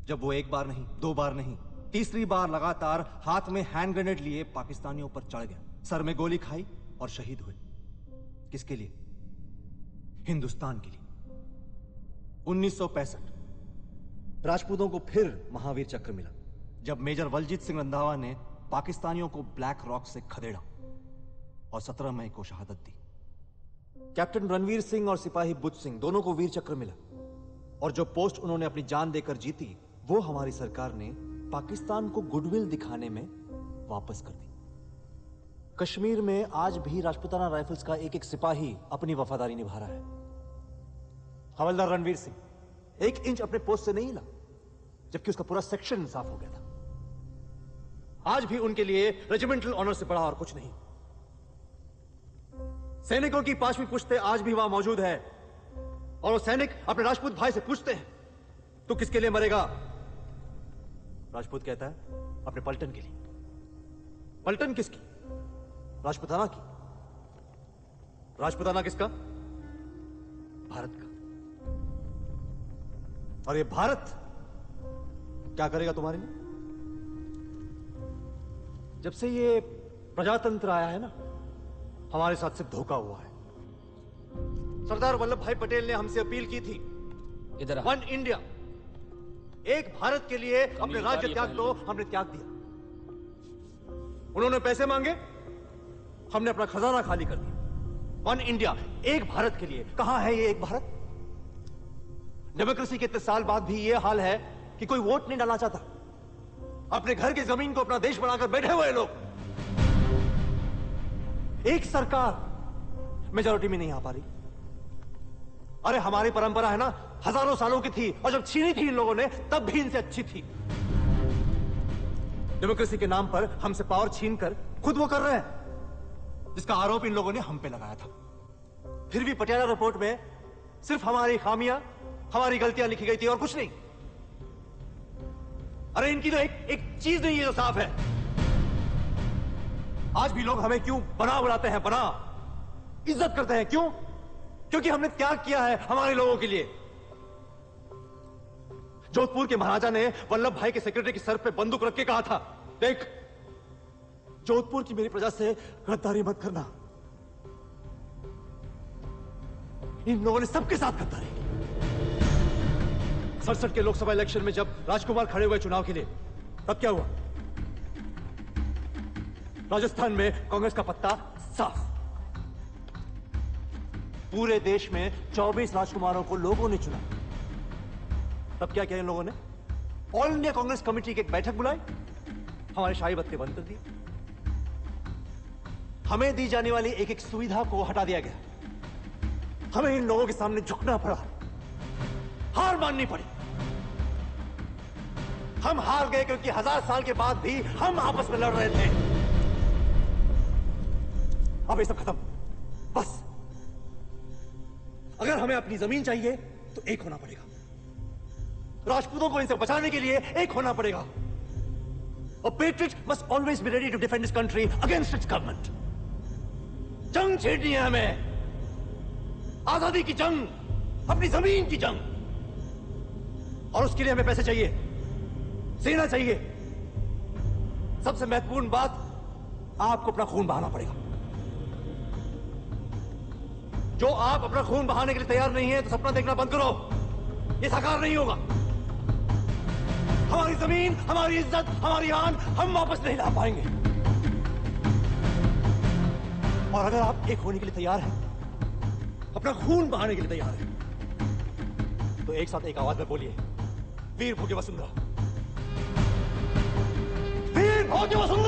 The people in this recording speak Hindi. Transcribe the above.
जब वो एक बार नहीं, दो बार नहीं, तीसरी बार लगातार हाथ में हैंड ग्रेनेड लिए पाकिस्तानियों पर चढ़ गया, सर में गोली खाई और शहीद हुए। किसके लिए? हिंदुस्तान के लिए। 1965 राजपूतों को फिर महावीर चक्र मिला जब मेजर वलजीत सिंह रंधावा ने पाकिस्तानियों को ब्लैक रॉक से खदेड़ा और 17 मई को शहादत दी। कैप्टन रणवीर सिंह और सिपाही बुद्ध सिंह दोनों को वीर चक्र मिला और जो पोस्ट उन्होंने अपनी जान देकर जीती वो हमारी सरकार ने पाकिस्तान को गुडविल दिखाने में वापस कर दी। कश्मीर में आज भी राजपूताना राइफल्स का एक एक सिपाही अपनी वफादारी निभा रहा है। हवलदार रणवीर सिंह 1 इंच अपने पोस्ट से नहीं हिला जबकि उसका पूरा सेक्शन साफ हो गया था। आज भी उनके लिए रेजिमेंटल ऑनर से बड़ा और कुछ नहीं। सैनिकों की 5वीं पुश्ते आज भी वहां मौजूद है और वो सैनिक अपने राजपूत भाई से पूछते हैं तू किसके लिए मरेगा? राजपूत कहता है अपने पलटन के लिए। पलटन किसकी? राजपूताना की। राजपूताना किसका? भारत का। और ये भारत क्या करेगा तुम्हारे लिए? जब से ये प्रजातंत्र आया है ना, हमारे साथ सिर्फ धोखा हुआ है। सरदार वल्लभ भाई पटेल ने हमसे अपील की थी, इधर वन इंडिया, एक भारत के लिए अपने राज्य त्याग दो। हमने त्याग दिया। उन्होंने पैसे मांगे, हमने अपना खजाना खाली कर दिया। वन इंडिया, एक भारत के लिए। कहां है ये एक भारत? डेमोक्रेसी के इतने साल बाद भी ये हाल है कि कोई वोट नहीं डालना चाहता। अपने घर की जमीन को अपना देश बनाकर बैठे हुए लोग। एक सरकार मेजॉरिटी में नहीं आ पा रही। अरे हमारी परंपरा है ना, हजारों सालों की थी और जब छीनी थी इन लोगों ने तब भी इनसे अच्छी थी। डेमोक्रेसी के नाम पर हमसे पावर छीनकर खुद वो कर रहे हैं जिसका आरोप इन लोगों ने हम पे लगाया था। फिर भी पटियाला रिपोर्ट में सिर्फ हमारी खामियां, हमारी गलतियां लिखी गई थी और कुछ नहीं। अरे इनकी तो एक चीज नहीं है जो साफ है। आज भी लोग हमें क्यों बना बुलाते हैं? बना इज्जत करते हैं क्यों? क्योंकि हमने त्याग किया है हमारे लोगों के लिए। जोधपुर के महाराजा ने वल्लभ भाई के सेक्रेटरी के सर पे बंदूक रख के कहा था, देख जोधपुर की मेरी प्रजा से गद्दारी मत करना। इन लोगों ने सबके साथ गद्दारी की। 67 के लोकसभा इलेक्शन में जब राजकुमार खड़े हुए चुनाव के लिए, तब क्या हुआ? राजस्थान में कांग्रेस का पत्ता साफ। पूरे देश में 24 राजकुमारों को लोगों ने चुना। तब क्या किया इन लोगों ने? ऑल इंडिया कांग्रेस कमेटी की एक बैठक बुलाई, हमारे शाही बत्ते बंद कर दिए। हमें दी जाने वाली एक एक सुविधा को हटा दिया गया। हमें इन लोगों के सामने झुकना पड़ा, हार माननी पड़ी। हम हार गए क्योंकि 1000 साल के बाद भी हम आपस में लड़ रहे थे। अब ये सब खत्म, बस। अगर हमें अपनी जमीन चाहिए तो एक होना पड़ेगा। राजपूतों को इनसे बचाने के लिए एक होना पड़ेगा। A patriot must always be ready to defend his country against its government. जंग छेड़नी है हमें, आजादी की जंग, अपनी जमीन की जंग। और उसके लिए हमें पैसे चाहिए, सेना चाहिए। सबसे महत्वपूर्ण बात, आपको अपना खून बहाना पड़ेगा। जो आप अपना खून बहाने के लिए तैयार नहीं है तो सपना देखना बंद करो, ये साकार नहीं होगा। हमारी जमीन, हमारी इज्जत, हमारी आन हम वापस नहीं ला पाएंगे। और अगर आप एक होने के लिए तैयार हैं, अपना खून बहाने के लिए तैयार हैं, तो एक साथ एक आवाज में बोलिए, वीर भोगे वसुंधरा, वीर भोगे वसुंधरा।